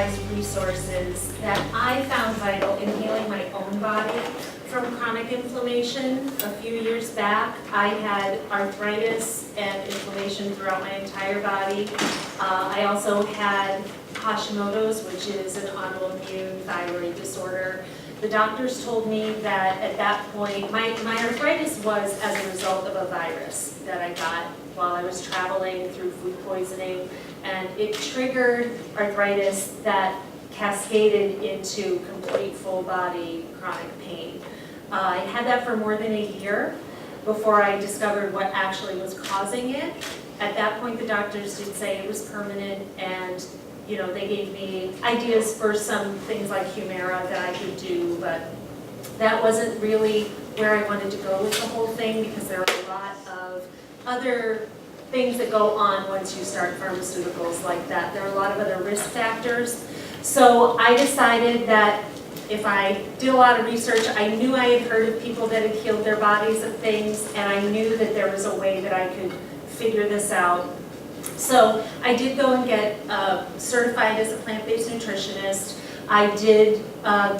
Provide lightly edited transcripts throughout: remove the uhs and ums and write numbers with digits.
utilized resources that I found vital in healing my own body from chronic inflammation. A few years back, I had arthritis and inflammation throughout my entire body. I also had Hashimoto's, which is an autoimmune thyroid disorder. The doctors told me that at that point, my arthritis was as a result of a virus that I got while I was traveling through food poisoning, and it triggered arthritis that cascaded into complete full body chronic pain. I had that for more than a year before I discovered what actually was causing it. At that point, the doctors did say it was permanent, and they gave me ideas for some things like Humira that I could do, but that wasn't really where I wanted to go with the whole thing, because there are a lot of other things that go on once you start pharmaceuticals like that. There are a lot of other risk factors. So I decided that if I did a lot of research, I knew I had heard of people that had healed their bodies of things, and I knew that there was a way that I could figure this out. So I did go and get certified as a plant-based nutritionist. I did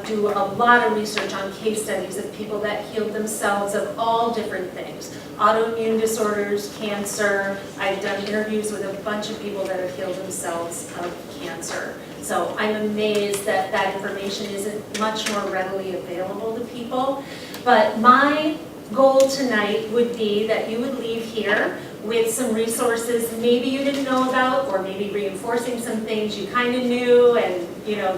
do a lot of research on case studies of people that healed themselves of all different things. Autoimmune disorders, cancer. I've done interviews with a bunch of people that have healed themselves of cancer. So I'm amazed that that information isn't much more readily available to people. But my goal tonight would be that you would leave here with some resources maybe you didn't know about, or maybe reinforcing some things you kind of knew, and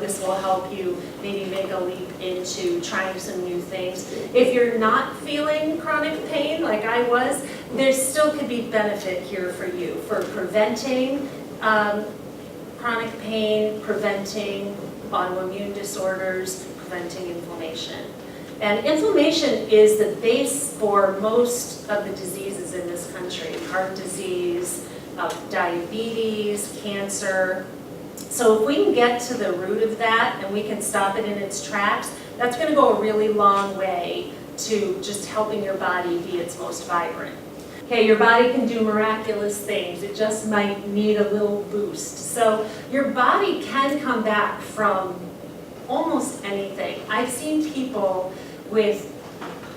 this will help you maybe make a leap into trying some new things. If you're not feeling chronic pain like I was, there still could be benefit here for you for preventing chronic pain, preventing autoimmune disorders, preventing inflammation. And inflammation is the base for most of the diseases in this country: heart disease, diabetes, cancer. So if we can get to the root of that and we can stop it in its tracks, that's going to go a really long way to just helping your body be its most vibrant. Okay, your body can do miraculous things. It just might need a little boost. So your body can come back from almost anything. I've seen people with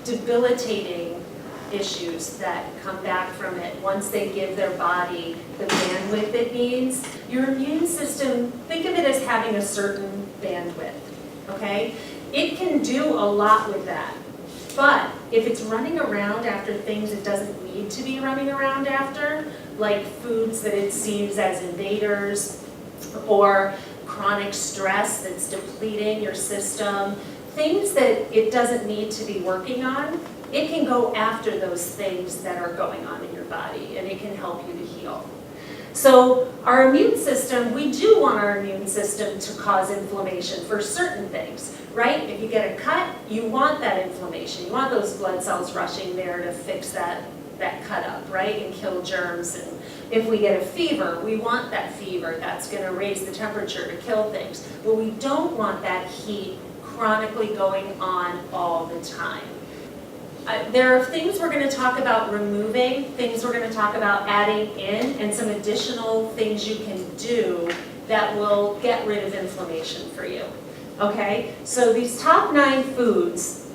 debilitating issues that come back from it once they give their body the bandwidth it needs. Your immune system, think of it as having a certain bandwidth, okay? It can do a lot with that. But if it's running around after things it doesn't need to be running around after, like foods that it sees as invaders, or chronic stress that's depleting your system, things that it doesn't need to be working on, it can go after those things that are going on in your body, and it can help you to heal. So our immune system, we do want our immune system to cause inflammation for certain things, right? If you get a cut, you want that inflammation. You want those blood cells rushing there to fix that cut up, right? And kill germs. And if we get a fever, we want that fever. That's going to raise the temperature to kill things. But we don't want that heat chronically going on all the time. There are things we're going to talk about removing, things we're going to talk about adding in, and some additional things you can do that will get rid of inflammation for you. Okay, so these top 9 foods,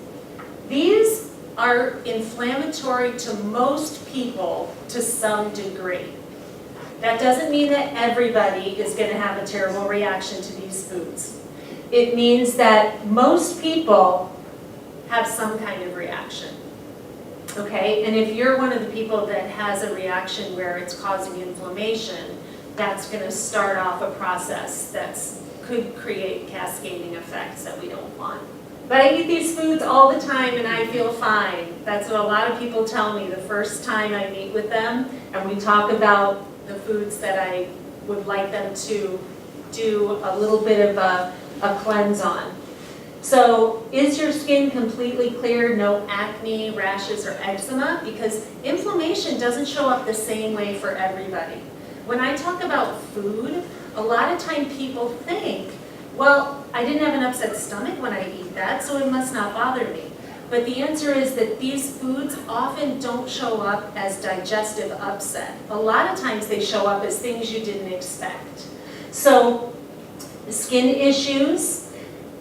these are inflammatory to most people to some degree. That doesn't mean that everybody is going to have a terrible reaction to these foods. It means that most people have some kind of reaction. Okay, and if you're one of the people that has a reaction where it's causing inflammation, that's going to start off a process that could create cascading effects that we don't want. But I eat these foods all the time and I feel fine. That's what a lot of people tell me the first time I meet with them, and we talk about the foods that I would like them to do a little bit of a cleanse on. So is your skin completely clear, no acne, rashes, or eczema? Because inflammation doesn't show up the same way for everybody. When I talk about food, a lot of time people think, well, I didn't have an upset stomach when I eat that, so it must not bother me. But the answer is that these foods often don't show up as digestive upset. A lot of times they show up as things you didn't expect. So Skin issues,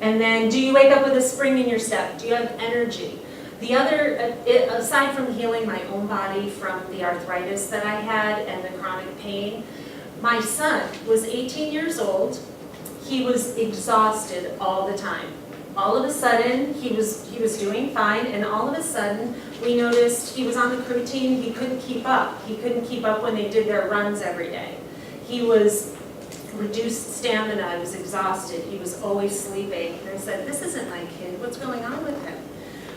and then do you wake up with a spring in your step? Do you have energy? The other, aside from healing my own body from the arthritis that I had and the chronic pain, my son was 18 years old. He was exhausted all the time. All of a sudden, he was doing fine, and all of a sudden, we noticed he was on the crew team. He couldn't keep up. He couldn't keep up when they did their runs every day. He was reduced stamina. He was exhausted. He was always sleeping. And I said, this isn't my kid. What's going on with him?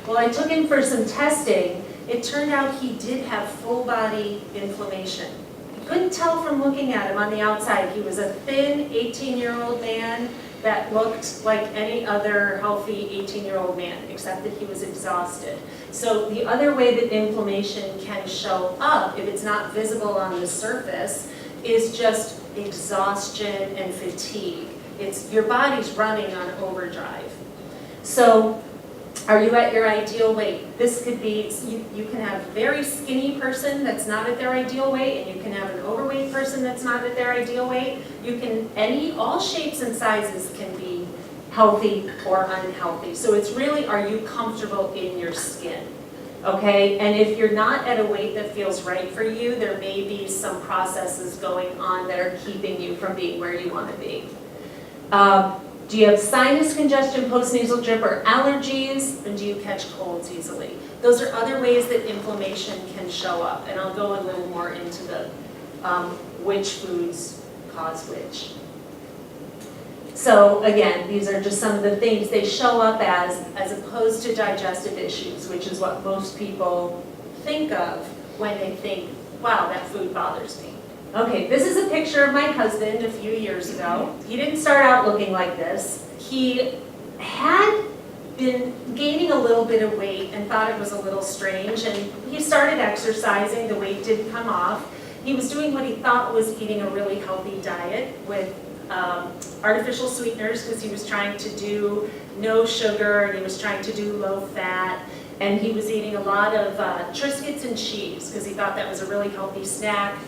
Well, I took him for some testing. It turned out he did have full body inflammation. You couldn't tell from looking at him on the outside. He was a thin 18-year-old man that looked like any other healthy 18-year-old man, except that he was exhausted. So the other way that inflammation can show up, if it's not visible on the surface, is just exhaustion and fatigue. It's your body's running on overdrive. So are you at your ideal weight? This could be, you can have a very skinny person that's not at their ideal weight, and you can have an overweight person that's not at their ideal weight. You can, all shapes and sizes can be healthy or unhealthy. So it's really, are you comfortable in your skin? Okay, and if you're not at a weight that feels right for you, there may be some processes going on that are keeping you from being where you want to be. Do you have sinus congestion, postnasal drip, or allergies? And do you catch colds easily? Those are other ways that inflammation can show up, and I'll go a little more into the which foods cause which. So again, these are just some of the things they show up as opposed to digestive issues, which is what most people think of when they think, wow, that food bothers me. Okay, this is a picture of my husband a few years ago. He didn't start out looking like this. He had been gaining a little bit of weight and thought it was a little strange, and he started exercising. The weight did come off. He was doing what he thought was eating a really healthy diet with artificial sweeteners, because he was trying to do no sugar, and he was trying to do low fat, and he was eating a lot of Triscuits and cheese because he thought that was a really healthy snack,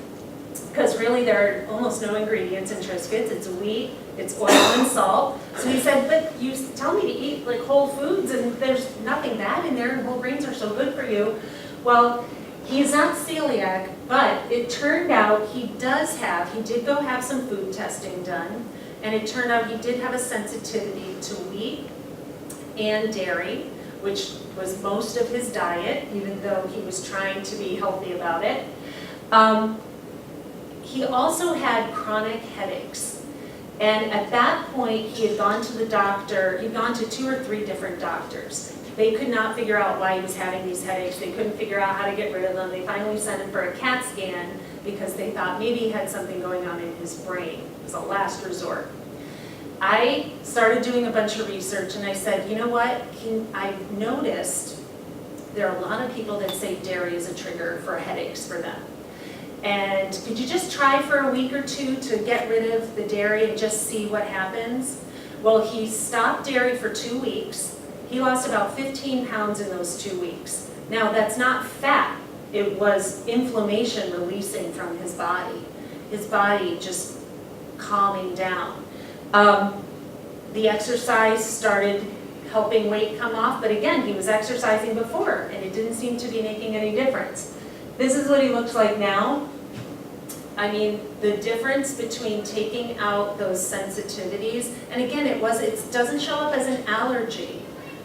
because really there are almost no ingredients in Triscuits. It's wheat, it's oil and salt. So he said, but you tell me to eat like whole foods and there's nothing bad in there, and whole grains are so good for you. Well, he's not celiac, but it turned out he did go have some food testing done, and it turned out he did have a sensitivity to wheat and dairy, which was most of his diet, even though he was trying to be healthy about it. He also had chronic headaches, and at that point he had gone to the doctor. He'd gone to 2 or 3 different doctors. They could not figure out why he was having these headaches. They couldn't figure out how to get rid of them. They finally sent him for a CAT scan because they thought maybe he had something going on in his brain. It was a last resort. I started doing a bunch of research, and I said, you know what, I've noticed there are a lot of people that say dairy is a trigger for headaches for them. And could you just try for a week or 2 to get rid of the dairy and just see what happens? Well, he stopped dairy for 2 weeks. He lost about 15 pounds in those 2 weeks. Now, that's not fat. It was inflammation releasing from his body just calming down. The exercise started helping weight come off, but again, he was exercising before, and it didn't seem to be making any difference. This is what he looks like now. I mean, the difference between taking out those sensitivities, and again, it doesn't show up as an allergy,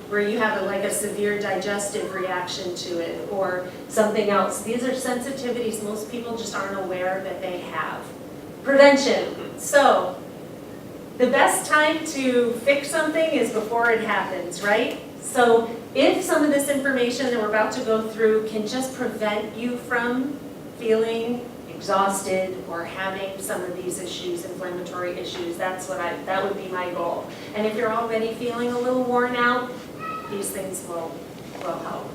where you have like a severe digestive reaction to it or something else. These are sensitivities most people just aren't aware that they have. Prevention. So, the best time to fix something is before it happens, right? So if some of this information that we're about to go through can just prevent you from feeling exhausted or having some of these issues, inflammatory issues, that would be my goal. And if you're already feeling a little worn out, these things will help.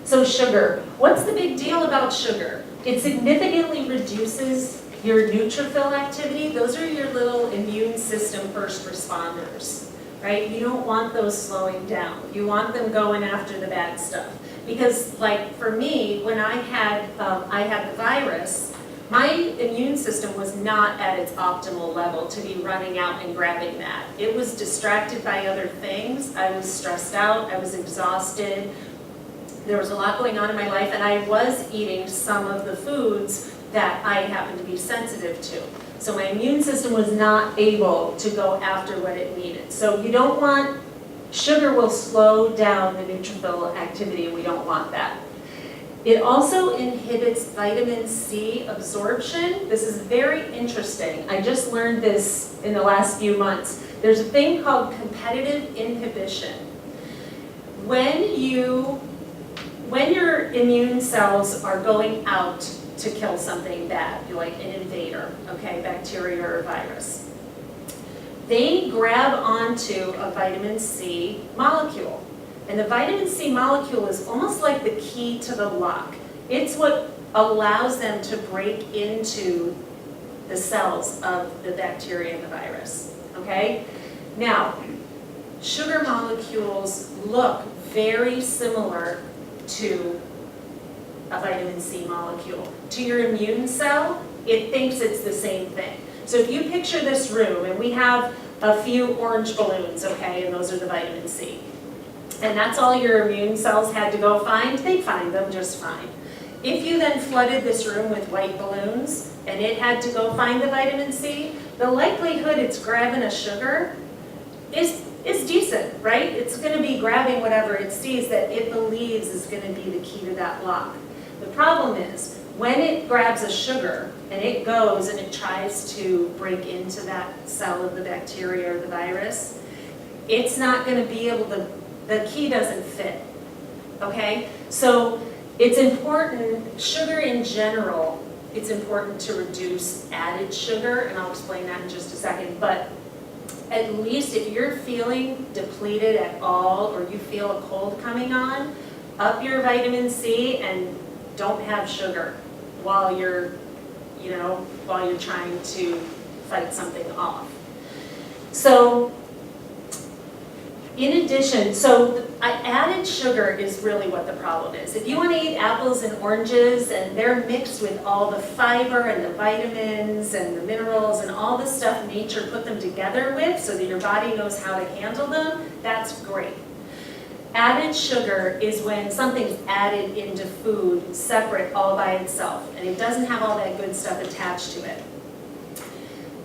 So sugar. What's the big deal about sugar? It significantly reduces your neutrophil activity. Those are your little immune system first responders, right? You don't want those slowing down. You want them going after the bad stuff. Because like for me, when I had the virus, My immune system was not at its optimal level to be running out and grabbing that. It was distracted by other things. I was stressed out, I was exhausted. There was a lot going on in my life, and I was eating some of the foods that I happened to be sensitive to. So my immune system was not able to go after what it needed. So you don't want, sugar will slow down the neutrophil activity, and we don't want that. It also inhibits vitamin C absorption. This is very interesting. I just learned this in the last few months. There's a thing called competitive inhibition. When your immune cells are going out to kill something bad, like an invader, okay, bacteria or virus, they grab onto a vitamin C molecule. And the vitamin C molecule is almost like the key to the lock. It's what allows them to break into the cells of the bacteria and the virus, okay? Now, sugar molecules look very similar to a vitamin C molecule. To your immune cell, it thinks it's the same thing. So if you picture this room, and we have a few orange balloons, okay, and those are the vitamin C. And that's all your immune cells had to go find, they'd find them just fine. If you then flooded this room with white balloons, and it had to go find the vitamin C, the likelihood it's grabbing a sugar is decent, right? It's going to be grabbing whatever it sees that it believes is going to be the key to that lock. The problem is, when it grabs a sugar, and it goes and it tries to break into that cell of the bacteria or the virus, it's not going to be able to, the key doesn't fit, okay? So it's important, sugar in general, it's important to reduce added sugar, and I'll explain that in just a second, but at least if you're feeling depleted at all, or you feel a cold coming on, up your vitamin C and don't have sugar while you're trying to fight something off. So, in addition, added sugar is really what the problem is. If you want to eat apples and oranges and they're mixed with all the fiber and the vitamins and the minerals and all the stuff nature put them together with so that your body knows how to handle them, that's great. Added sugar is when something's added into food separate all by itself and it doesn't have all that good stuff attached to it.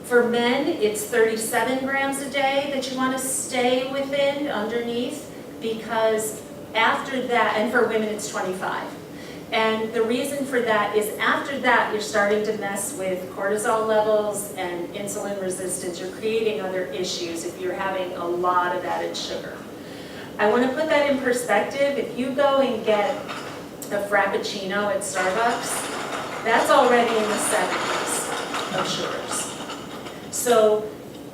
For men, it's 37 grams a day that you want to stay within, underneath, because after that, and for women it's 25. And the reason for that is after that you're starting to mess with cortisol levels and insulin resistance. You're creating other issues if you're having a lot of added sugar. I want to put that in perspective. If you go and get a Frappuccino at Starbucks, that's already in the 70s of sugars. So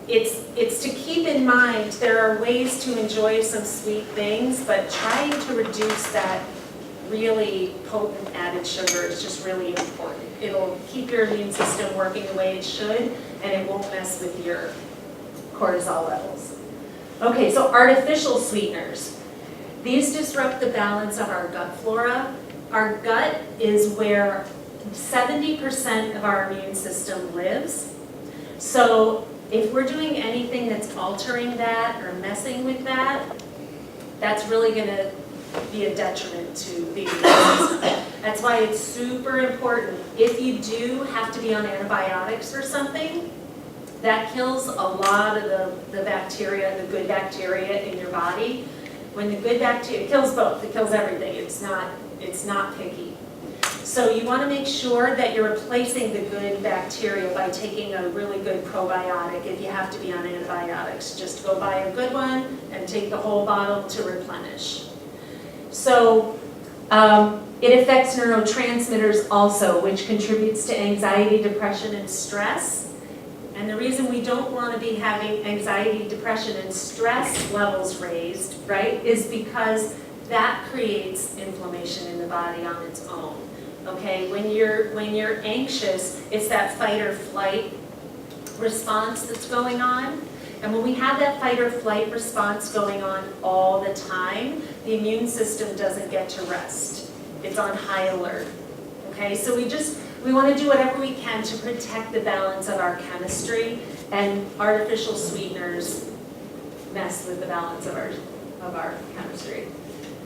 it's to keep in mind there are ways to enjoy some sweet things, but trying to reduce that really potent added sugar is just really important. It'll keep your immune system working the way it should, and it won't mess with your cortisol levels. Okay, so artificial sweeteners. These disrupt the balance of our gut flora. Our gut is where 70% of our immune system lives. So if we're doing anything that's altering that or messing with that, that's really going to be a detriment to the immune system. That's why it's super important. If you do have to be on antibiotics for something, that kills a lot of the bacteria, the good bacteria in your body. When the good bacteria, it kills both, it kills everything. It's not picky. So you want to make sure that you're replacing the good bacteria by taking a really good probiotic. If you have to be on antibiotics, just go buy a good one and take the whole bottle to replenish. So it affects neurotransmitters also, which contributes to anxiety, depression, and stress. And the reason we don't want to be having anxiety, depression, and stress levels raised, right, is because that creates inflammation in the body on its own. Okay, when you're anxious, it's that fight or flight response that's going on. And when we have that fight or flight response going on all the time, the immune system doesn't get to rest. It's on high alert. Okay, so we We want to do whatever we can to protect the balance of our chemistry, and artificial sweeteners mess with the balance of our chemistry.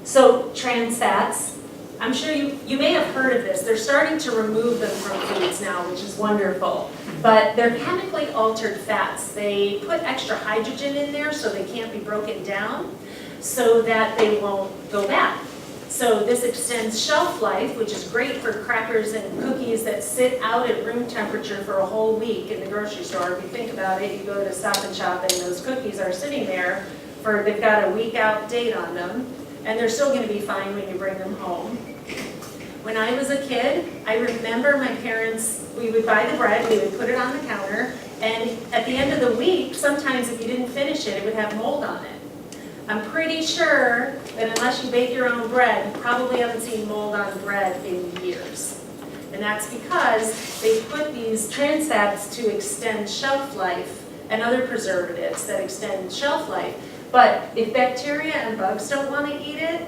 So Transfats, I'm sure you may have heard of this. They're starting to remove them from foods now, which is wonderful. But they're chemically altered fats. They put extra hydrogen in there so they can't be broken down, so that they won't go bad. So this extends shelf life, which is great for crackers and cookies that sit out at room temperature for a whole week in the grocery store. If you think about it, you go to Stop and Shop and those cookies are sitting there they've got a week out date on them, and they're still going to be fine when you bring them home. When I was a kid, I remember my parents, we would buy the bread, we would put it on the counter, and at the end of the week, sometimes if you didn't finish it, it would have mold on it. I'm pretty sure that unless you bake your own bread, you probably haven't seen mold on bread in years. And that's because they put these trans fats to extend shelf life and other preservatives that extend shelf life. But if bacteria and bugs don't want to eat it,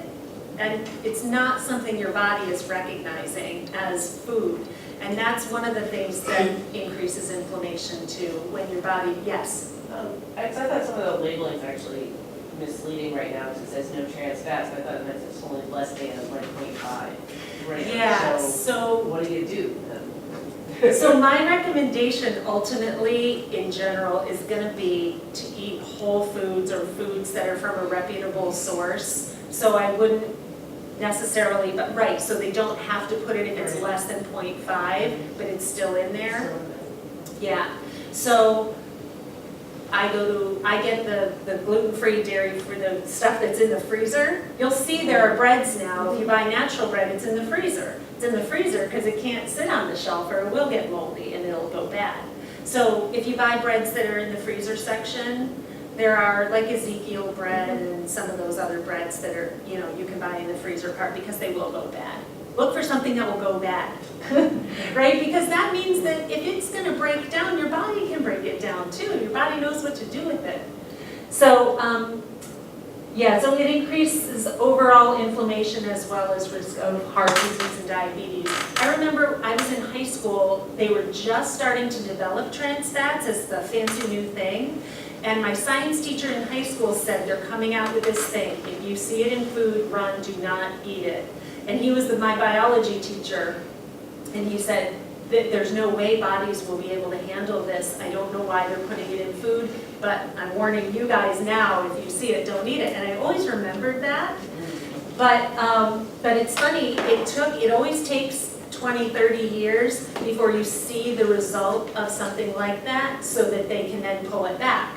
and it's not something your body is recognizing as food. And that's one of the things that increases inflammation too, when your body, yes? I thought some of the labeling is actually misleading right now, because it says no trans fats, but I thought it meant it's only less than 1.5 grams. Yeah, so what do you do? So my recommendation ultimately, in general, is going to be to eat whole foods or foods that are from a reputable source. So I wouldn't necessarily, but right, so they don't have to put it if it's less than 0.5, but it's still in there. Yeah, so I get the gluten-free dairy for the stuff that's in the freezer. You'll see there are breads now. If you buy natural bread, it's in the freezer. It's in the freezer because it can't sit on the shelf or it will get moldy and it'll go bad. So if you buy breads that are in the freezer section, there are like Ezekiel bread and some of those other breads that are, you can buy in the freezer part because they will go bad. Look for something that will go bad, right? Because that means that if it's going to break down, your body can break it down too. Your body knows what to do with it. So, so it increases overall inflammation as well as risk of heart disease and diabetes. I remember I was in high school, they were just starting to develop trans fats as the fancy new thing. And my science teacher in high school said, they're coming out with this thing. If you see it in food, run, do not eat it. And he was my biology teacher, and he said that there's no way bodies will be able to handle this. I don't know why they're putting it in food, but I'm warning you guys now, if you see it, don't eat it. And I always remembered that. But it's funny, it always takes 20, 30 years before you see the result of something like that so that they can then pull it back.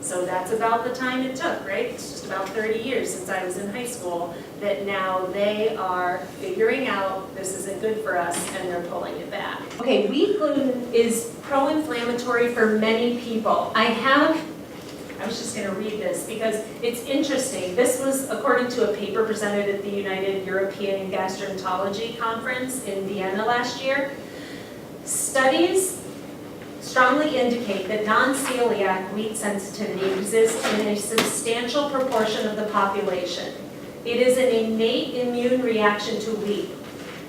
So that's about the time it took, right? It's just about 30 years since I was in high school that now they are figuring out this isn't good for us and they're pulling it back. Okay, wheat gluten is pro-inflammatory for many people. I was just going to read this because it's interesting. This was according to a paper presented at the United European Gastroenterology Conference in Vienna last year. Studies strongly indicate that non-celiac wheat sensitivity exists in a substantial proportion of the population. It is an innate immune reaction to wheat.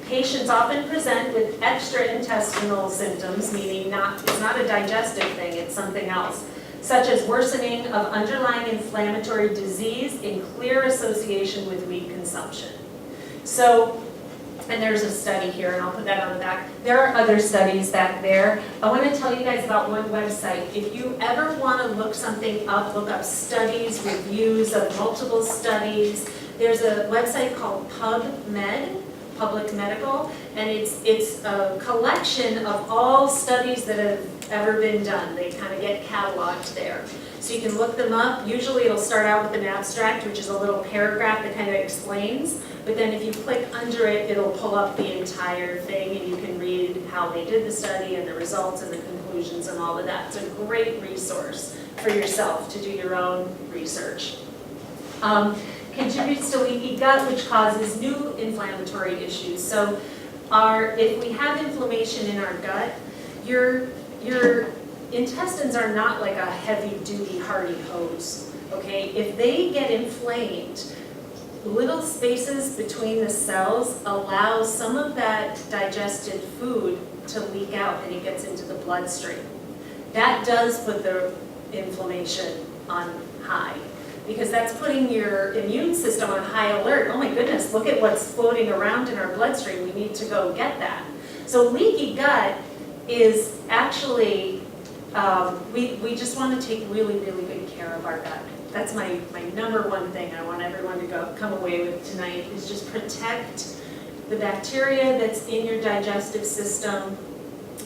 Patients often present with extraintestinal symptoms, meaning it's not a digestive thing, it's something else, such as worsening of underlying inflammatory disease in clear association with wheat consumption. So, and there's a study here, and I'll put that on the back. There are other studies back there. I want to tell you guys about one website. If you ever want to look something up, look up studies, reviews of multiple studies. There's a website called PubMed, Public Medical, and it's a collection of all studies that have ever been done. They kind of get cataloged there. So you can look them up. Usually it'll start out with an abstract, which is a little paragraph that kind of explains. But then if you click under it, it'll pull up the entire thing and you can read how they did the study and the results and the conclusions and all of that. It's a great resource for yourself to do your own research. Contributes to leaky gut, which causes new inflammatory issues. So if we have inflammation in our gut, your intestines are not like a heavy-duty, hardy hose, okay? If they get inflamed, little spaces between the cells allows some of that digested food to leak out and it gets into the bloodstream. That does put the inflammation on high, because that's putting your immune system on high alert. Oh my goodness, look at what's floating around in our bloodstream. We need to go get that. So leaky gut is actually, we just want to take really, really good care of our gut. That's my number one thing I want everyone to come away with tonight, is just protect the bacteria that's in your digestive system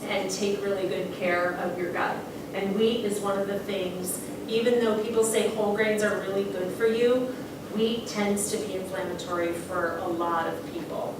and take really good care of your gut. And wheat is one of the things, even though people say whole grains are really good for you, wheat tends to be inflammatory for a lot of people.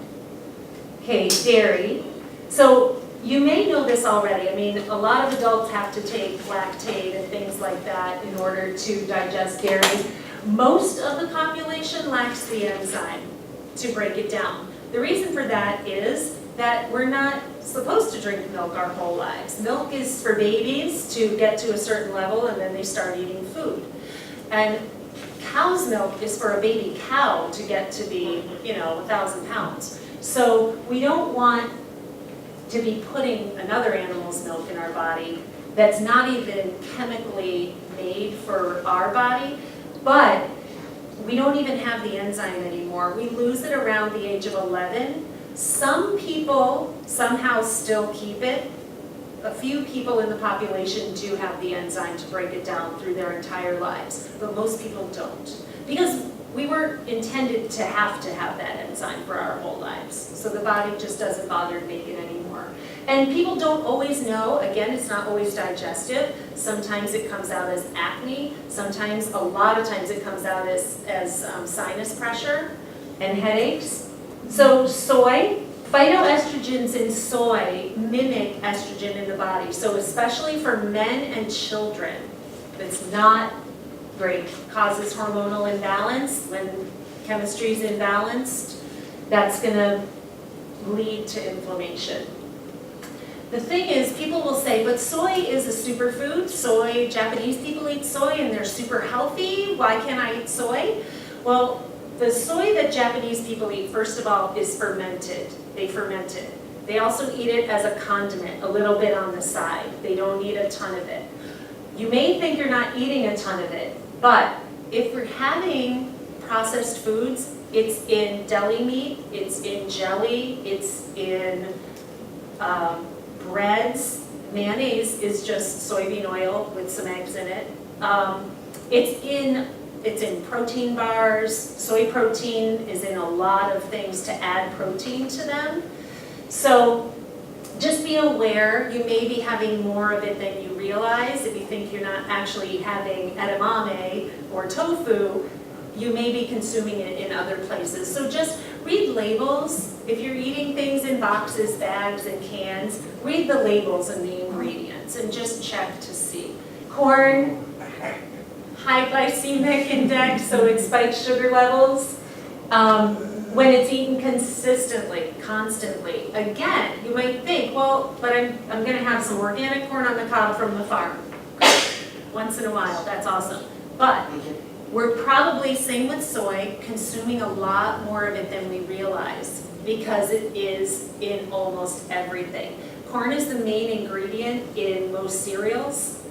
Okay, dairy. So you may know this already. I mean, a lot of adults have to take lactate and things like that in order to digest dairy. Most of the population lacks the enzyme to break it down. The reason for that is that we're not supposed to drink milk our whole lives. Milk is for babies to get to a certain level and then they start eating food. And cow's milk is for a baby cow to get to be, 1,000 pounds. So we don't want to be putting another animal's milk in our body that's not even chemically made for our body, but we don't even have the enzyme anymore. We lose it around the age of 11. Some people somehow still keep it. A few people in the population do have the enzyme to break it down through their entire lives, but most people don't. Because we weren't intended to have that enzyme for our whole lives. So the body just doesn't bother to make it anymore. And people don't always know, again, it's not always digestive. Sometimes it comes out as acne. Sometimes, a lot of times it comes out as sinus pressure and headaches. So soy, phytoestrogens in soy mimic estrogen in the body. So especially for men and children, it's not great. Causes hormonal imbalance. When chemistry is imbalanced, that's going to lead to inflammation. The thing is, people will say, but soy is a superfood. Soy, Japanese people eat soy and they're super healthy. Why can't I eat soy? Well, the soy that Japanese people eat, first of all, is fermented. They ferment it. They also eat it as a condiment, a little bit on the side. They don't eat a ton of it. You may think you're not eating a ton of it, but if we're having processed foods, it's in deli meat, it's in jelly, it's in breads. Mayonnaise is just soybean oil with some eggs in it. It's in protein bars. Soy protein is in a lot of things to add protein to them. So just be aware, you may be having more of it than you realize. If you think you're not actually having edamame or tofu, you may be consuming it in other places. So just read labels. If you're eating things in boxes, bags, and cans, read the labels and the ingredients and just check to see. Corn, high glycemic index, so it spikes sugar levels. When it's eaten consistently, constantly. Again, you might think, well, but I'm going to have some organic corn on the cob from the farm. Once in a while, that's awesome. But we're probably, same with soy, consuming a lot more of it than we realize because it is in almost everything. Corn is the main ingredient in most cereals.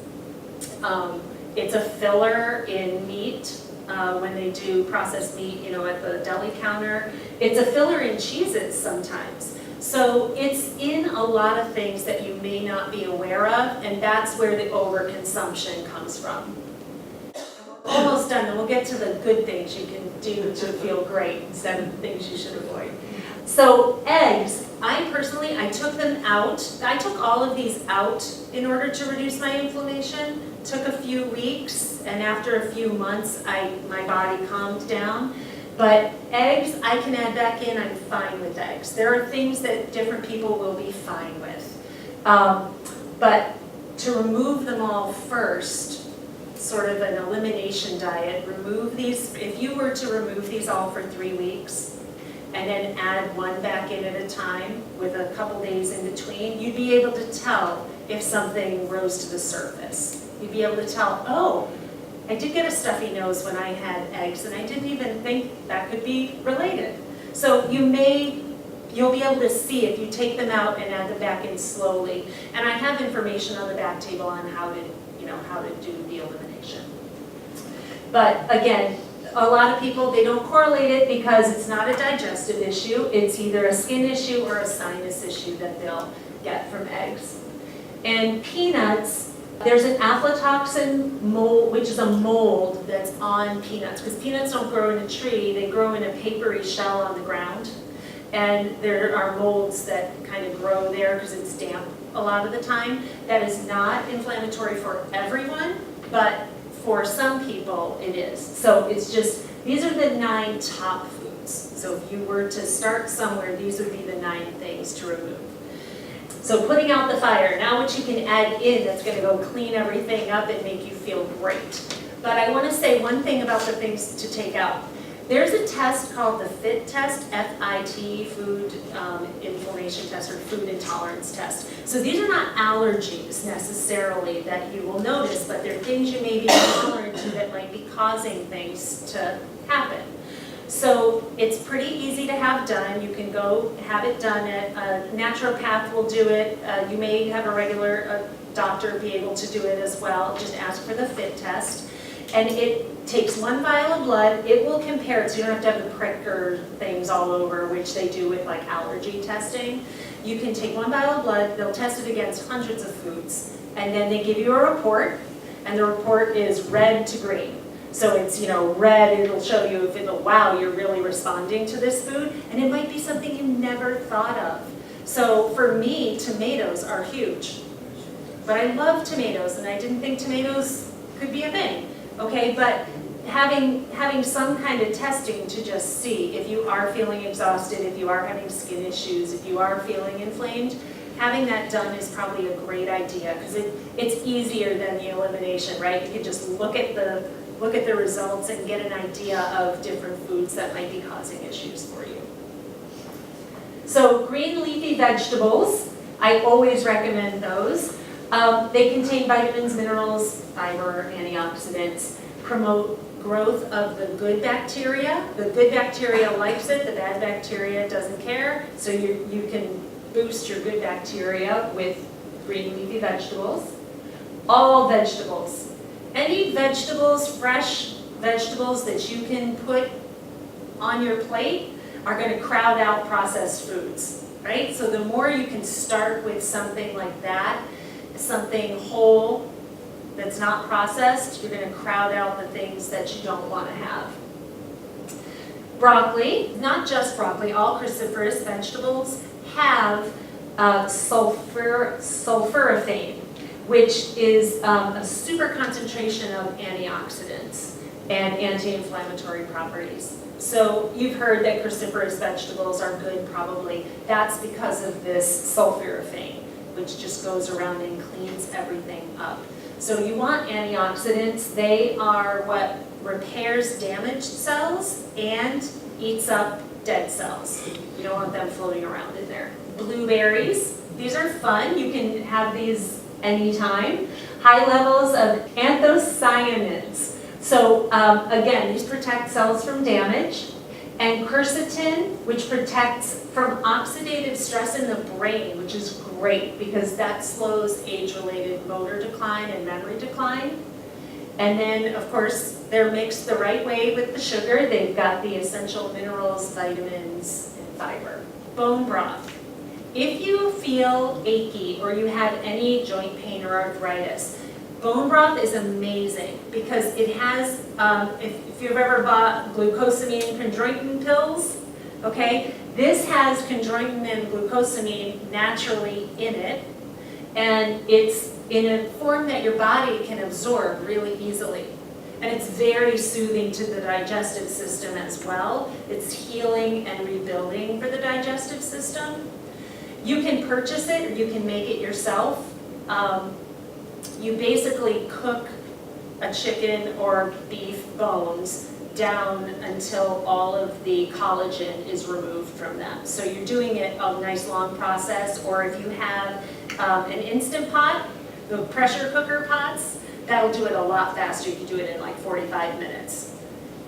It's a filler in meat. When they do processed meat, at the deli counter. It's a filler in cheeses sometimes. So it's in a lot of things that you may not be aware of, and that's where the overconsumption comes from. Almost done, and we'll get to the good things you can do to feel great instead of the things you should avoid. So eggs, I took them out. I took all of these out in order to reduce my inflammation. Took a few weeks, and after a few months, my body calmed down. But eggs, I can add back in. I'm fine with eggs. There are things that different people will be fine with. But to remove them all first, sort of an elimination diet, remove these. If you were to remove these all for 3 weeks, and then add one back in at a time with a couple days in between, you'd be able to tell if something rose to the surface. You'd be able to tell, oh, I did get a stuffy nose when I had eggs, and I didn't even think that could be related. So you'll be able to see if you take them out and add them back in slowly. And I have information on the back table on how to do the elimination. But again, a lot of people, they don't correlate it because it's not a digestive issue. It's either a skin issue or a sinus issue that they'll get from eggs. And peanuts, there's an aflatoxin mold, which is a mold that's on peanuts, because peanuts don't grow in a tree, they grow in a papery shell on the ground. And there are molds that kind of grow there because it's damp a lot of the time. That is not inflammatory for everyone, but for some people it is. So it's just, these are the 9 top foods. So if you were to start somewhere, these would be the 9 things to remove. So putting out the fire, now what you can add in that's going to go clean everything up and make you feel great. But I want to say one thing about the things to take out. There's a test called the FIT test, F-I-T, food inflammation test or food intolerance test. So these are not allergies necessarily that you will notice, but they're things you may be intolerant to that might be causing things to happen. So it's pretty easy to have done. You can go have it done. A naturopath will do it. You may have a regular doctor be able to do it as well. Just ask for the FIT test. And it takes 1 vial of blood. It will compare it, so you don't have to have the pricker things all over, which they do with like allergy testing. You can take 1 vial of blood, they'll test it against hundreds of foods, and then they give you a report, and the report is red to green. So it's, red, it'll show you wow, you're really responding to this food, and it might be something you never thought of. So for me, tomatoes are huge. But I love tomatoes, and I didn't think tomatoes could be a thing. Okay, but having some kind of testing to just see if you are feeling exhausted, if you are having skin issues, if you are feeling inflamed, having that done is probably a great idea because it's easier than the elimination, right? You can just look at the results and get an idea of different foods that might be causing issues for you. So green leafy vegetables, I always recommend those. They contain vitamins, minerals, fiber, antioxidants, promote growth of the good bacteria. The good bacteria likes it, the bad bacteria doesn't care. So you can boost your good bacteria with green leafy vegetables. All vegetables. Any vegetables, fresh vegetables that you can put on your plate are going to crowd out processed foods, right? So the more you can start with something like that, something whole that's not processed, you're going to crowd out the things that you don't want to have. Broccoli, not just broccoli, all cruciferous vegetables have sulforaphane, which is a super concentration of antioxidants and anti-inflammatory properties. So you've heard that cruciferous vegetables are good probably. That's because of this sulforaphane, which just goes around and cleans everything up. So you want antioxidants. They are what repairs damaged cells and eats up dead cells. You don't want them floating around in there. Blueberries, these are fun. You can have these anytime. High levels of anthocyanins. So again, these protect cells from damage. And quercetin, which protects from oxidative stress in the brain, which is great because that slows age-related motor decline and memory decline. And then, of course, they're mixed the right way with the sugar. They've got the essential minerals, vitamins, and fiber. Bone broth. If you feel achy or you have any joint pain or arthritis, bone broth is amazing because it has, if you've ever bought glucosamine chondroitin pills, okay, this has chondroitin and glucosamine naturally in it, and it's in a form that your body can absorb really easily. And it's very soothing to the digestive system as well. It's healing and rebuilding for the digestive system. You can purchase it or you can make it yourself. You basically cook a chicken or beef bones down until all of the collagen is removed from them. So you're doing it a nice long process, or if you have an Instant Pot, the pressure cooker pots, that'll do it a lot faster. You can do it in like 45 minutes.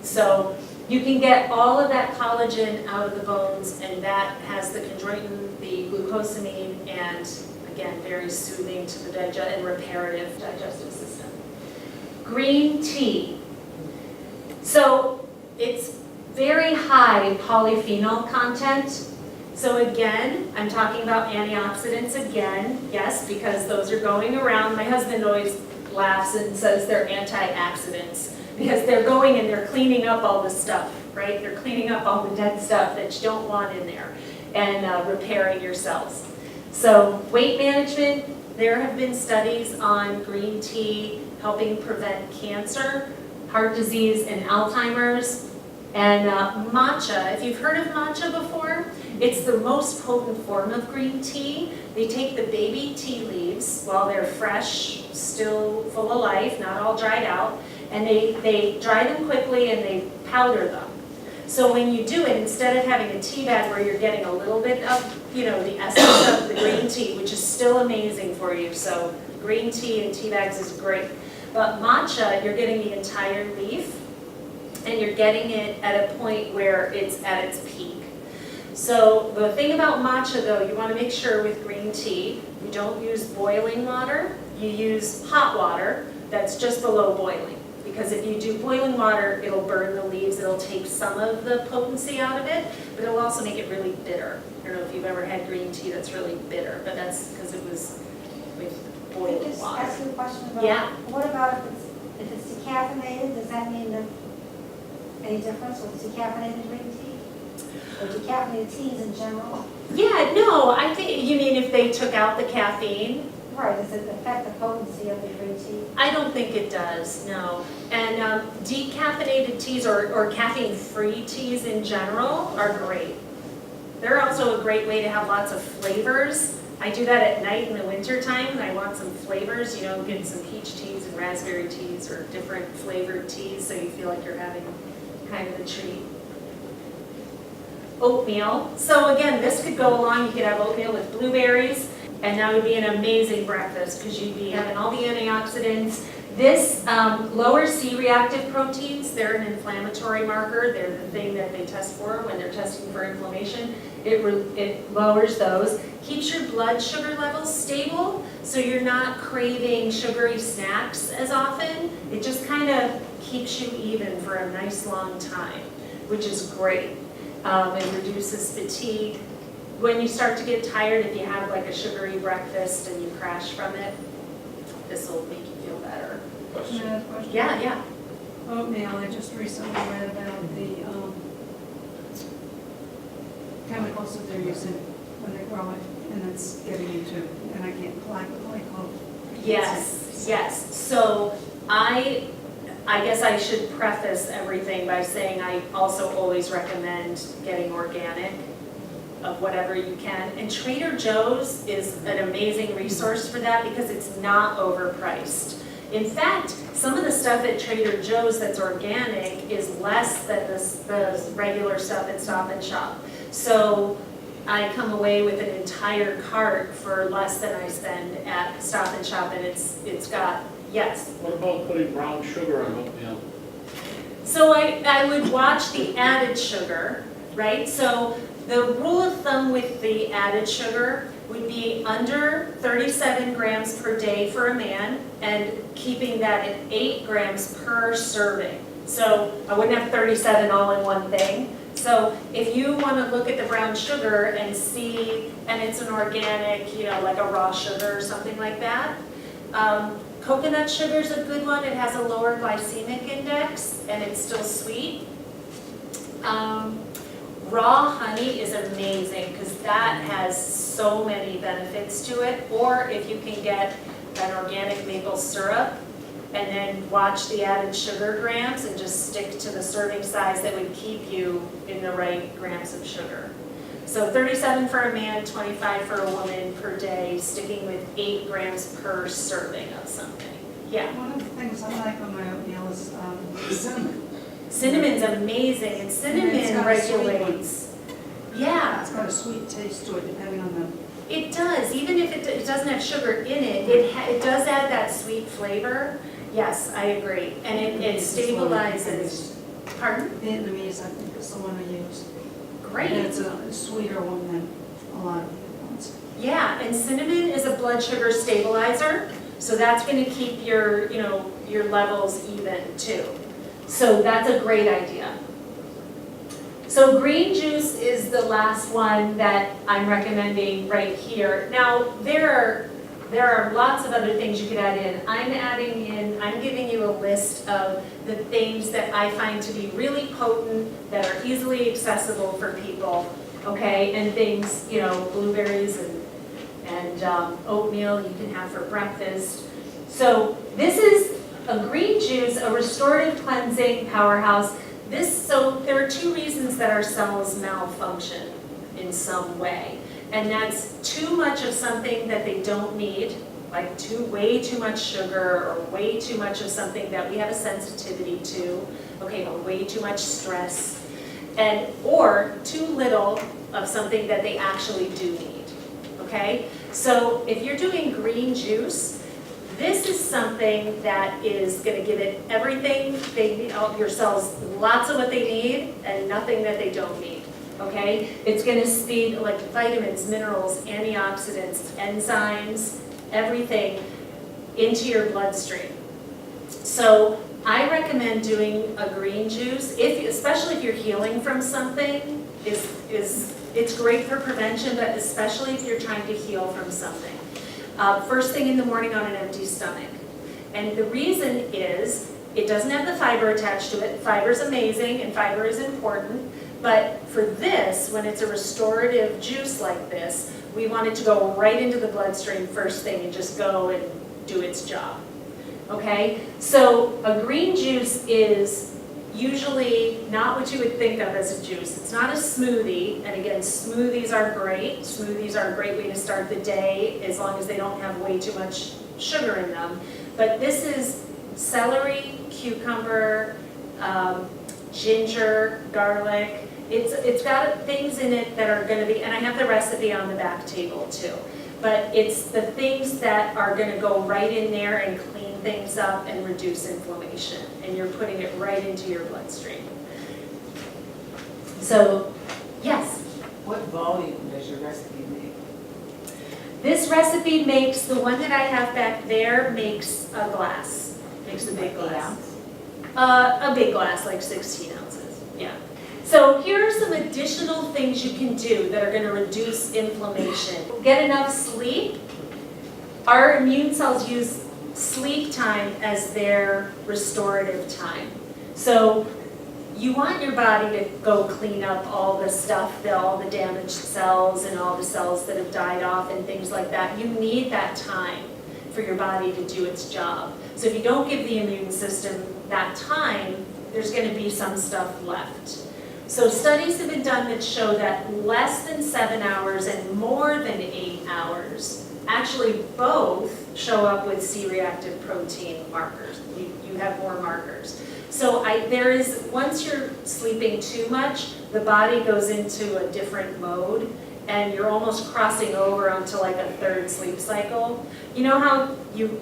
So you can get all of that collagen out of the bones, and that has the chondroitin, the glucosamine, and again, very soothing to the and reparative digestive system. Green tea. So it's very high polyphenol content. So again, I'm talking about antioxidants again, yes, because those are going around. My husband always laughs and says they're antioxidants because they're going and they're cleaning up all the stuff, right? They're cleaning up all the dead stuff that you don't want in there and repairing your cells. So weight management, there have been studies on green tea helping prevent cancer, heart disease, and Alzheimer's. And matcha, if you've heard of matcha before, it's the most potent form of green tea. They take the baby tea leaves while they're fresh, still full of life, not all dried out, and they dry them quickly and they powder them. So when you do it, instead of having a tea bag where you're getting a little bit of, the essence of the green tea, which is still amazing for you, so green tea in tea bags is great. But matcha, you're getting the entire leaf, and you're getting it at a point where it's at its peak. So the thing about matcha though, you want to make sure with green tea, you don't use boiling water, you use hot water that's just below boiling. Because if you do boiling water, it'll burn the leaves, it'll take some of the potency out of it, but it'll also make it really bitter. I don't know if you've ever had green tea that's really bitter, but that's because it was with boiling Just water. ask you a question about, Yeah. what about if it's decaffeinated, does that mean that any difference with decaffeinated green tea? Or decaffeinated teas in general? Yeah, no, I think, you mean if they took out the caffeine? Right, does it affect the potency of the green tea? I don't think it does, no. And decaffeinated teas or caffeine-free teas in general are great. They're also a great way to have lots of flavors. I do that at night in the winter time, and I want some flavors, get some peach teas and raspberry teas or different flavored teas so you feel like you're having kind of a treat. Oatmeal. So again, this could go along, you could have oatmeal with blueberries, and that would be an amazing breakfast because you'd be having all the antioxidants. This lowers C-reactive proteins. They're an inflammatory marker. They're the thing that they test for when they're testing for inflammation. It lowers those. Keeps your blood sugar levels stable, so you're not craving sugary snacks as often. It just kind of keeps you even for a nice long time, which is great. It reduces fatigue. When you start to get tired, if you have like a sugary breakfast and you crash from it, this will make you feel better. Can I ask a question? Yeah. Oatmeal, I just recently read about the chemicals that they're using when they grow it, and it's getting into, and I can't glycol. Yes. So I guess I should preface everything by saying I also always recommend getting organic of whatever you can. And Trader Joe's is an amazing resource for that because it's not overpriced. In fact, some of the stuff at Trader Joe's that's organic is less than the regular stuff at Stop and Shop. So I come away with an entire cart for less than I spend at Stop and Shop, and it's got, yes. What about putting brown sugar on oatmeal? So I would watch the added sugar, right? So the rule of thumb with the added sugar would be under 37 grams per day for a man and keeping that at 8 grams per serving. So I wouldn't have 37 all in one thing. So if you want to look at the brown sugar and see, and it's an organic, like a raw sugar or something like that, coconut sugar is a good one. It has a lower glycemic index and it's still sweet. Raw honey is amazing because that has so many benefits to it. Or if you can get an organic maple syrup and then watch the added sugar grams and just stick to the serving size that would keep you in the right grams of sugar. So 37 for a man, 25 for a woman per day, sticking with 8 grams per serving of something. Yeah. One of the things I like on my oatmeal is cinnamon. Cinnamon's amazing, and And cinnamon it's got a sweet one. regulates. Yeah, It's got a sweet taste to it depending on it does. Even if it doesn't have sugar in it, it does add that sweet flavor. Yes, I agree. And it stabilizes, pardon? Vietnamese, I think, is the one I use. Great. And it's a sweeter one than a lot of the ones. Yeah, and cinnamon is a blood sugar stabilizer, so that's gonna keep your, your levels even too. So that's a great idea. So green juice is the last one that I'm recommending right here. Now, there are lots of other things you could add in. I'm giving you a list of the things that I find to be really potent, that are easily accessible for people, okay? And things, blueberries and oatmeal you can have for breakfast. So this is a green juice, a restorative cleansing powerhouse. So there are two reasons that our cells malfunction in some way. And that's too much of something that they don't need, like way too much sugar or way too much of something that we have a sensitivity to, okay, or way too much stress, or too little of something that they actually do need, okay? So if you're doing green juice, this is something that is going to give it everything they need, your cells, lots of what they need and nothing that they don't need. Okay, it's going to speed like vitamins, minerals, antioxidants, enzymes, everything into your bloodstream. So I recommend doing a green juice, especially if you're healing from something. It's great for prevention, but especially if you're trying to heal from something. First thing in the morning on an empty stomach. And the reason is it doesn't have the fiber attached to it. Fiber is amazing and fiber is important. But for this, when it's a restorative juice like this, we want it to go right into the bloodstream first thing and just go and do its job. Okay? So a green juice is usually not what you would think of as a juice. It's not a smoothie, and again, smoothies are great. Smoothies are a great way to start the day as long as they don't have way too much sugar in them. But this is celery, cucumber, ginger, garlic. It's got things in it that are going to be, and I have the recipe on the back table too, but it's the things that are going to go right in there and clean things up and reduce inflammation, and you're putting it right into your bloodstream. So, yes? What volume does your recipe make? This recipe makes, the one that I have back there makes a glass, makes a big glass. A big glass, like 16 ounces, yeah. So here are some additional things you can do that are going to reduce inflammation. Get enough sleep. Our immune cells use sleep time as their restorative time. So you want your body to go clean up all the stuff, all the damaged cells and all the cells that have died off and things like that. You need that time for your body to do its job. So if you don't give the immune system that time, there's going to be some stuff left. So studies have been done that show that less than 7 hours and more than 8 hours, actually both show up with C-reactive protein markers. You have more markers. So once you're sleeping too much, the body goes into a different mode, and you're almost crossing over onto like a third sleep cycle. You know how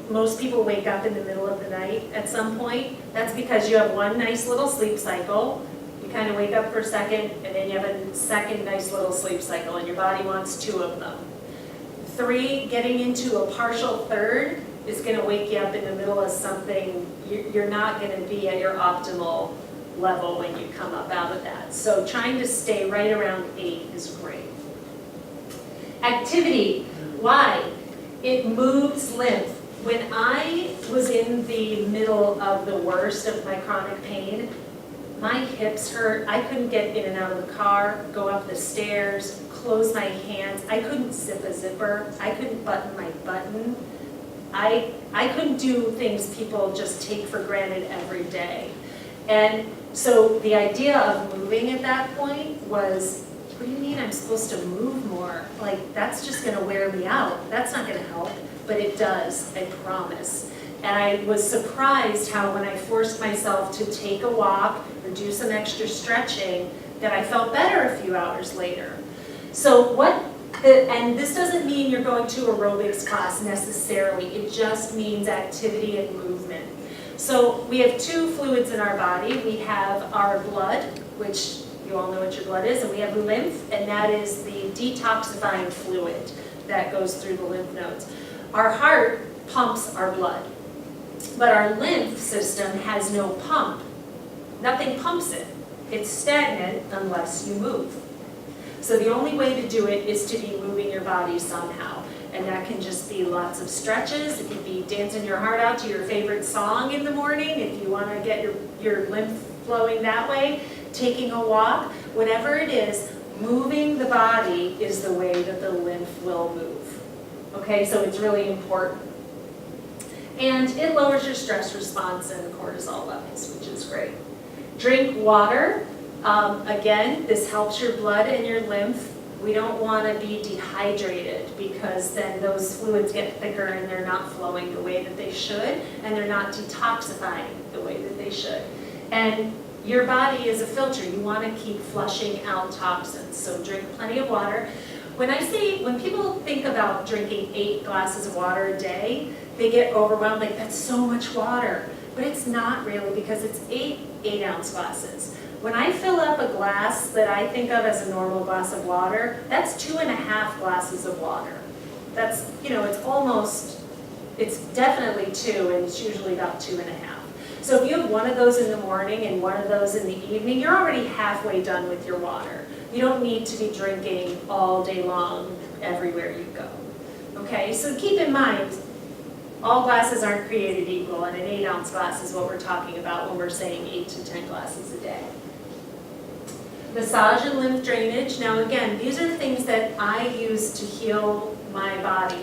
most people wake up in the middle of the night at some point? That's because you have one nice little sleep cycle. You kind of wake up for a second, and then you have a second nice little sleep cycle, and your body wants 2 of them. 3, getting into a partial third is going to wake you up in the middle of something. You're not going to be at your optimal level when you come up out of that. So trying to stay right around 8 is great. Activity. Why? It moves lymph. When I was in the middle of the worst of my chronic pain, my hips hurt. I couldn't get in and out of the car, go up the stairs, close my hands. I couldn't zip a zipper. I couldn't button my button. I couldn't do things people just take for granted every day. And so the idea of moving at that point was, what do you mean I'm supposed to move more? Like, that's just going to wear me out. That's not going to help. But it does, I promise. And I was surprised how when I forced myself to take a walk or do some extra stretching, that I felt better a few hours later. So and this doesn't mean you're going to aerobics class necessarily. It just means activity and movement. So we have two fluids in our body. We have our blood, which you all know what your blood is, and we have lymph, and that is the detoxifying fluid that goes through the lymph nodes. Our heart pumps our blood, but our lymph system has no pump. Nothing pumps it. It's stagnant unless you move. So the only way to do it is to be moving your body somehow. And that can just be lots of stretches. It can be dancing your heart out to your favorite song in the morning if you want to get your lymph flowing that way, taking a walk, whatever it is, moving the body is the way that the lymph will move. Okay, so it's really important. And it lowers your stress response and cortisol levels, which is great. Drink water. Again, this helps your blood and your lymph. We don't want to be dehydrated because then those fluids get thicker and they're not flowing the way that they should, and they're not detoxifying the way that they should. And your body is a filter. You want to keep flushing out toxins, so drink plenty of water. When people think about drinking 8 glasses of water a day, they get overwhelmed, like that's so much water. But it's not really, because it's 8 8-ounce glasses. When I fill up a glass that I think of as a normal glass of water, that's 2.5 glasses of water. That's, it's definitely 2, and it's usually about 2.5. So if you have one of those in the morning and one of those in the evening, you're already halfway done with your water. You don't need to be drinking all day long everywhere you go. Okay, so keep in mind, all glasses aren't created equal, and an 8-ounce glass is what we're talking about when we're saying 8 to 10 glasses a day. Massage and lymph drainage. Now again, these are things that I use to heal my body.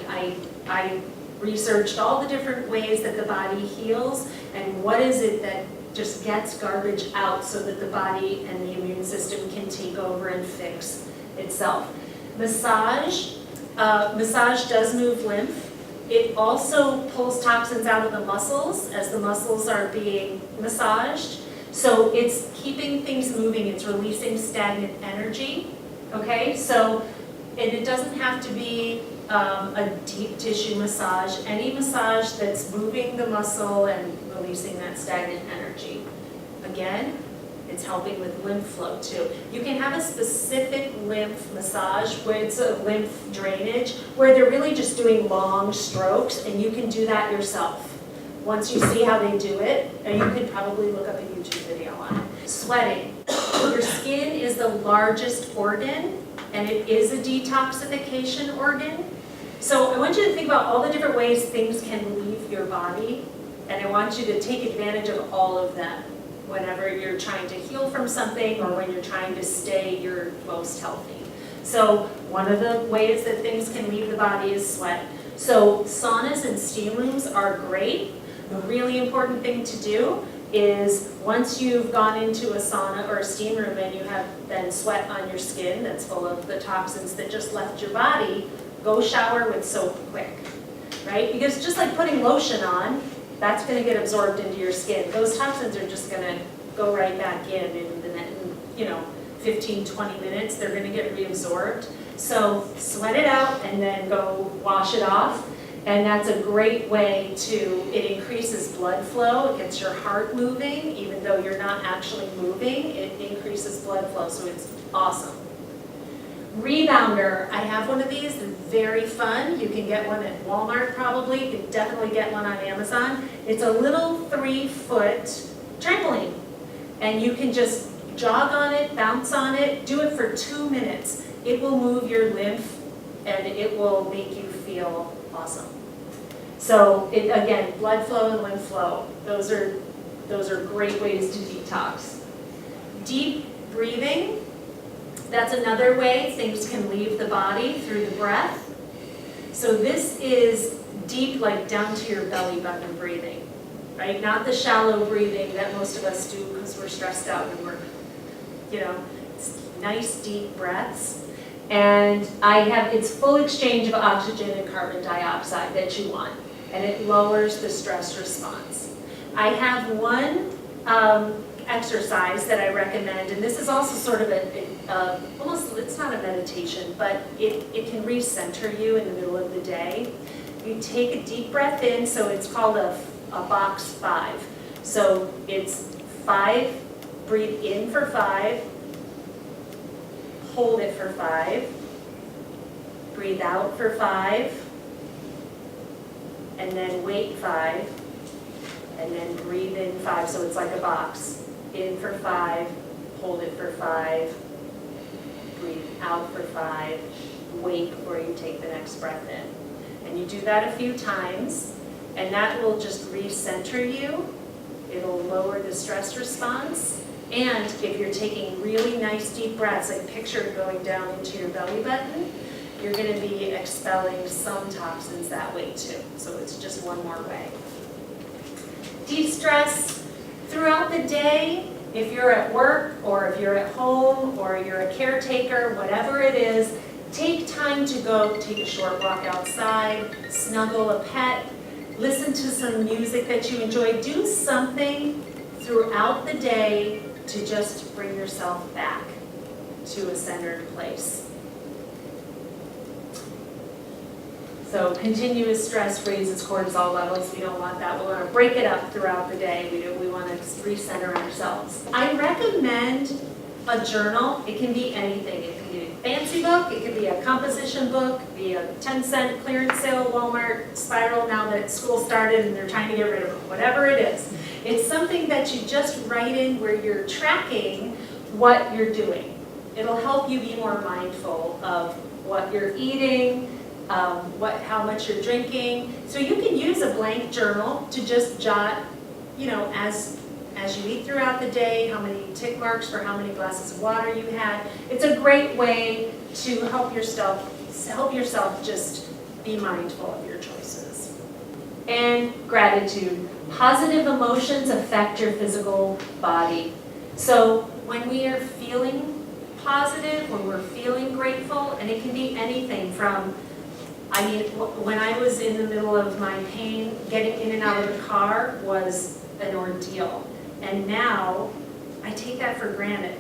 I researched all the different ways that the body heals and what is it that just gets garbage out so that the body and the immune system can take over and fix itself. Massage. Massage does move lymph. It also pulls toxins out of the muscles as the muscles are being massaged. So it's keeping things moving, it's releasing stagnant energy, okay? So, and it doesn't have to be a deep tissue massage. Any massage that's moving the muscle and releasing that stagnant energy. Again, it's helping with lymph flow too. You can have a specific lymph massage where it's a lymph drainage, where they're really just doing long strokes, and you can do that yourself. Once you see how they do it, and you could probably look up a YouTube video on it. Sweating. Your skin is the largest organ, and it is a detoxification organ. So I want you to think about all the different ways things can leave your body, and I want you to take advantage of all of them whenever you're trying to heal from something or when you're trying to stay your most healthy. So one of the ways that things can leave the body is sweat. So saunas and steam rooms are great. The really important thing to do is once you've gone into a sauna or a steam room and you have then sweat on your skin that's full of the toxins that just left your body, go shower with soap quick, right? Because just like putting lotion on, that's going to get absorbed into your skin. Those toxins are just going to go right back in the 15, 20 minutes. They're going to get reabsorbed. So sweat it out and then go wash it off. And that's a great way it increases blood flow, it gets your heart moving, even though you're not actually moving, it increases blood flow, so it's awesome. Rebounder, I have one of these, they're very fun. You can get one at Walmart probably, you can definitely get one on Amazon. It's a little 3-foot trampoline, and you can just jog on it, bounce on it, do it for 2 minutes. It will move your lymph, and it will make you feel awesome. So again, blood flow and lymph flow, those are great ways to detox. Deep breathing, that's another way things can leave the body through the breath. So this is deep, like down to your belly button breathing, right? Not the shallow breathing that most of us do because we're stressed out and we're, it's nice deep breaths. And it's full exchange of oxygen and carbon dioxide that you want, and it lowers the stress response. I have one exercise that I recommend, and this is also sort of almost, it's not a meditation, but it can recenter you in the middle of the day. You take a deep breath in, so it's called a box 5. So it's 5, breathe in for 5, hold it for 5, breathe out for 5, and then wait 5, and then breathe in 5, so it's like a box. In for 5, hold it for 5, breathe out for 5, wait before you take the next breath in. And you do that a few times, and that will just recenter you. It'll lower the stress response. And if you're taking really nice deep breaths, like picture it going down into your belly button, you're going to be expelling some toxins that way too. So it's just one more way. De-stress throughout the day. If you're at work or if you're at home or you're a caretaker, whatever it is, take time to go take a short walk outside, snuggle a pet, listen to some music that you enjoy. Do something throughout the day to just bring yourself back to a centered place. So continuous stress raises cortisol levels. We don't want that. We want to break it up throughout the day. We want to recenter ourselves. I recommend a journal. It can be anything. It can be a fancy book. It could be a composition book. It could be a 10-cent clearance sale Walmart spiral now that school started and they're trying to get rid of it. Whatever it is. It's something that you just write in where you're tracking what you're doing. It'll help you be more mindful of what you're eating, how much you're drinking. So you can use a blank journal to just jot, as you eat throughout the day, how many tick marks for how many glasses of water you had. It's a great way to help yourself just be mindful of your choices. And gratitude. Positive emotions affect your physical body. So when we are feeling positive, when we're feeling grateful, and it can be anything from, when I was in the middle of my pain, getting in and out of the car was an ordeal. And now, I take that for granted.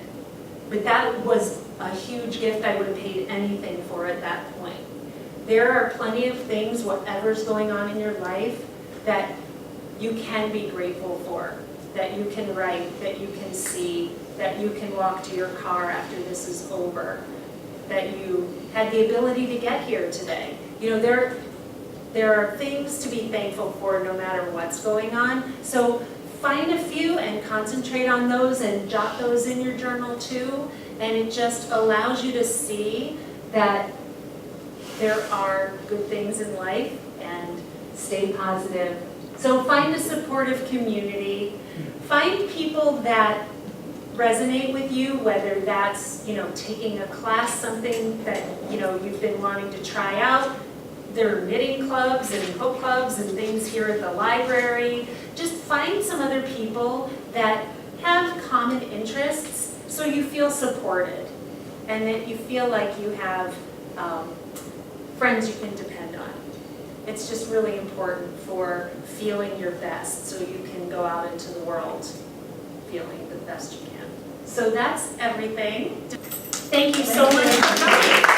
But that was a huge gift I would have paid anything for at that point. There are plenty of things, whatever's going on in your life, that you can be grateful for, that you can write, that you can see, that you can walk to your car after this is over, that you had the ability to get here today. There are things to be thankful for no matter what's going on. So find a few and concentrate on those and jot those in your journal too. And it just allows you to see that there are good things in life and stay positive. So find a supportive community. Find people that resonate with you, whether that's, taking a class, something that, you've been wanting to try out. There are knitting clubs and book clubs and things here at the library. Just find some other people that have common interests so you feel supported and that you feel like you have friends you can depend on. It's just really important for feeling your best so you can go out into the world feeling the best you can. So that's everything. Thank you so much for coming.